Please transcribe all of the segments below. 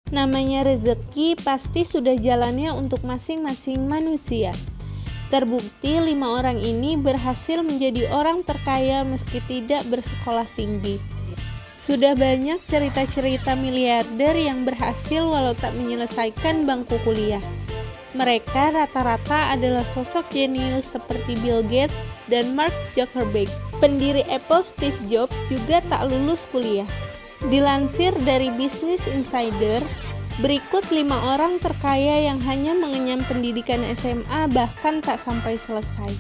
Namanya rezeki pasti sudah jalannya untuk masing-masing manusia. Terbukti 5 orang ini berhasil menjadi orang terkaya meski tidak bersekolah tinggi. Sudah banyak cerita-cerita miliarder yang berhasil walau tak menyelesaikan bangku kuliah. Mereka rata-rata adalah sosok jenius seperti Bill Gates dan Mark Zuckerberg. Pendiri Apple Steve Jobs juga tak lulus kuliah. Dilansir dari Business Insider, berikut 5 orang terkaya yang hanya mengenyam pendidikan SMA bahkan tak sampai selesai.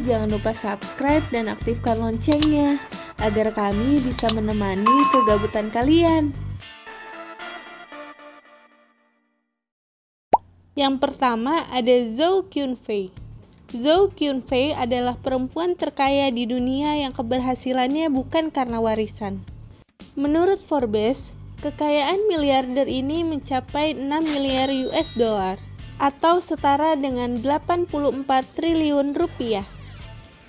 Jangan lupa subscribe dan aktifkan loncengnya agar kami bisa menemani kegabutan kalian. Yang pertama ada Zhou Qunfei. Zhou Qunfei adalah perempuan terkaya di dunia yang keberhasilannya bukan karena warisan. Menurut Forbes, kekayaan miliarder ini mencapai 6 miliar US dollar atau setara dengan 84 triliun rupiah.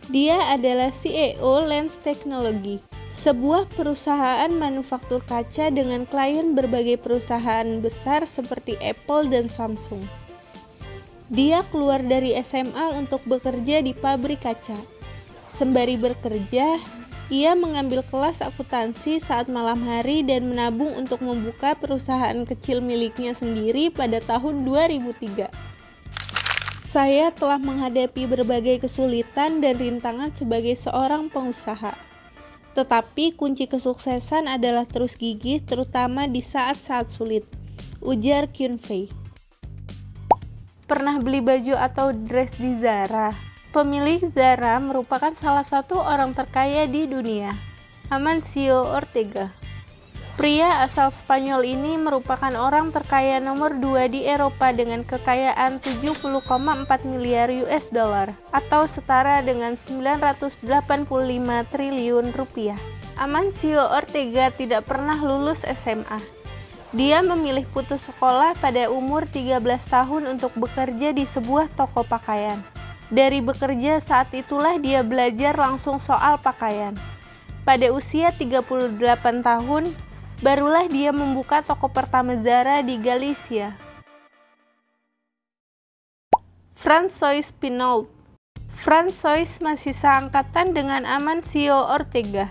Dia adalah CEO Lens Technology, sebuah perusahaan manufaktur kaca dengan klien berbagai perusahaan besar seperti Apple dan Samsung. Dia keluar dari SMA untuk bekerja di pabrik kaca. Sembari bekerja, ia mengambil kelas akuntansi saat malam hari dan menabung untuk membuka perusahaan kecil miliknya sendiri pada tahun 2003. Saya telah menghadapi berbagai kesulitan dan rintangan sebagai seorang pengusaha. Tetapi kunci kesuksesan adalah terus gigih terutama di saat-saat sulit, ujar Qunfei. Pernah beli baju atau dress di Zara? Pemilik Zara merupakan salah satu orang terkaya di dunia, Amancio Ortega. Pria asal Spanyol ini merupakan orang terkaya nomor 2 di Eropa dengan kekayaan 70,4 miliar US dollar atau setara dengan 985 triliun rupiah. Amancio Ortega tidak pernah lulus SMA. Dia memilih putus sekolah pada umur 13 tahun untuk bekerja di sebuah toko pakaian. Dari bekerja saat itulah dia belajar langsung soal pakaian. Pada usia 38 tahun, barulah dia membuka toko pertama Zara di Galicia. François Pinault. François masih seangkatan dengan Amancio Ortega.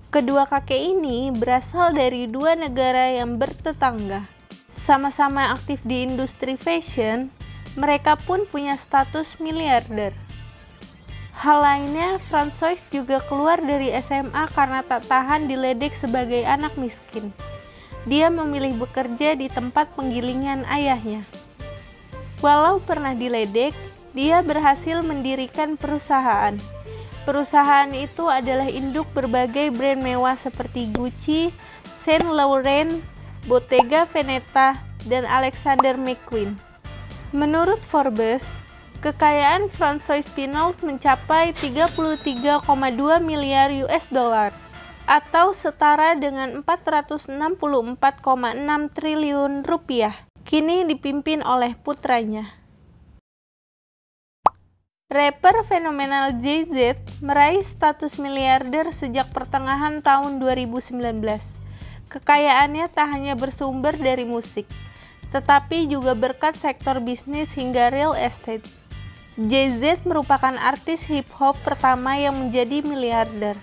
Kedua kakek ini berasal dari dua negara yang bertetangga. Sama-sama aktif di industri fashion, mereka pun punya status miliarder. Hal lainnya, François juga keluar dari SMA karena tak tahan diledek sebagai anak miskin. Dia memilih bekerja di tempat penggilingan ayahnya. Walau pernah diledek, dia berhasil mendirikan perusahaan. Perusahaan itu adalah induk berbagai brand mewah seperti Gucci, Saint Laurent, Bottega Veneta, dan Alexander McQueen. Menurut Forbes, kekayaan François Pinault mencapai 33,2 miliar US dollar atau setara dengan 464,6 triliun rupiah. Kini dipimpin oleh putranya. Rapper fenomenal Jay-Z meraih status miliarder sejak pertengahan tahun 2019. Kekayaannya tak hanya bersumber dari musik, tetapi juga berkat sektor bisnis hingga real estate. Jay-Z merupakan artis hip-hop pertama yang menjadi miliarder.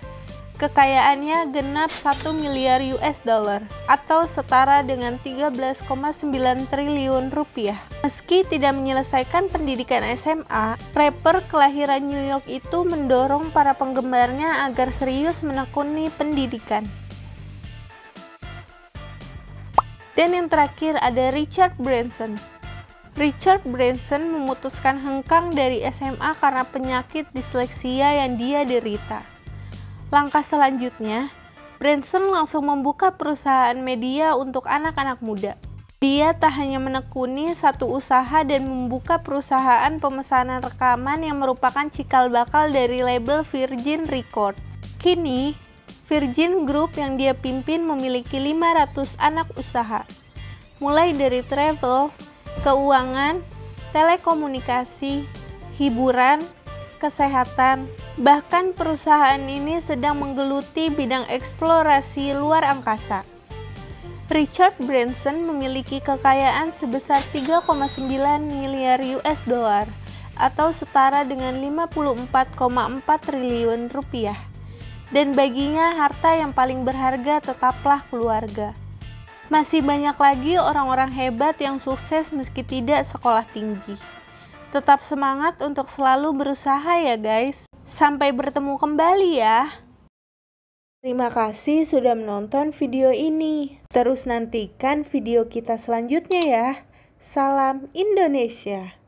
Kekayaannya genap 1 miliar US dollar atau setara dengan 13,9 triliun rupiah. Meski tidak menyelesaikan pendidikan SMA, rapper kelahiran New York itu mendorong para penggemarnya agar serius menekuni pendidikan. Dan yang terakhir ada Richard Branson. Richard Branson memutuskan hengkang dari SMA karena penyakit disleksia yang dia derita. Langkah selanjutnya, Branson langsung membuka perusahaan media untuk anak-anak muda. Dia tak hanya menekuni satu usaha dan membuka perusahaan pemesanan rekaman yang merupakan cikal bakal dari label Virgin Records. Kini, Virgin Group yang dia pimpin memiliki 500 anak usaha, mulai dari travel, keuangan, telekomunikasi, hiburan, kesehatan. Bahkan perusahaan ini sedang menggeluti bidang eksplorasi luar angkasa. Richard Branson memiliki kekayaan sebesar 3,9 miliar US dollar atau setara dengan 54,4 triliun rupiah. Dan baginya harta yang paling berharga tetaplah keluarga. Masih banyak lagi orang-orang hebat yang sukses meski tidak sekolah tinggi. Tetap semangat untuk selalu berusaha ya guys. Sampai bertemu kembali ya. Terima kasih sudah menonton video ini. Terus nantikan video kita selanjutnya ya. Salam Indonesia.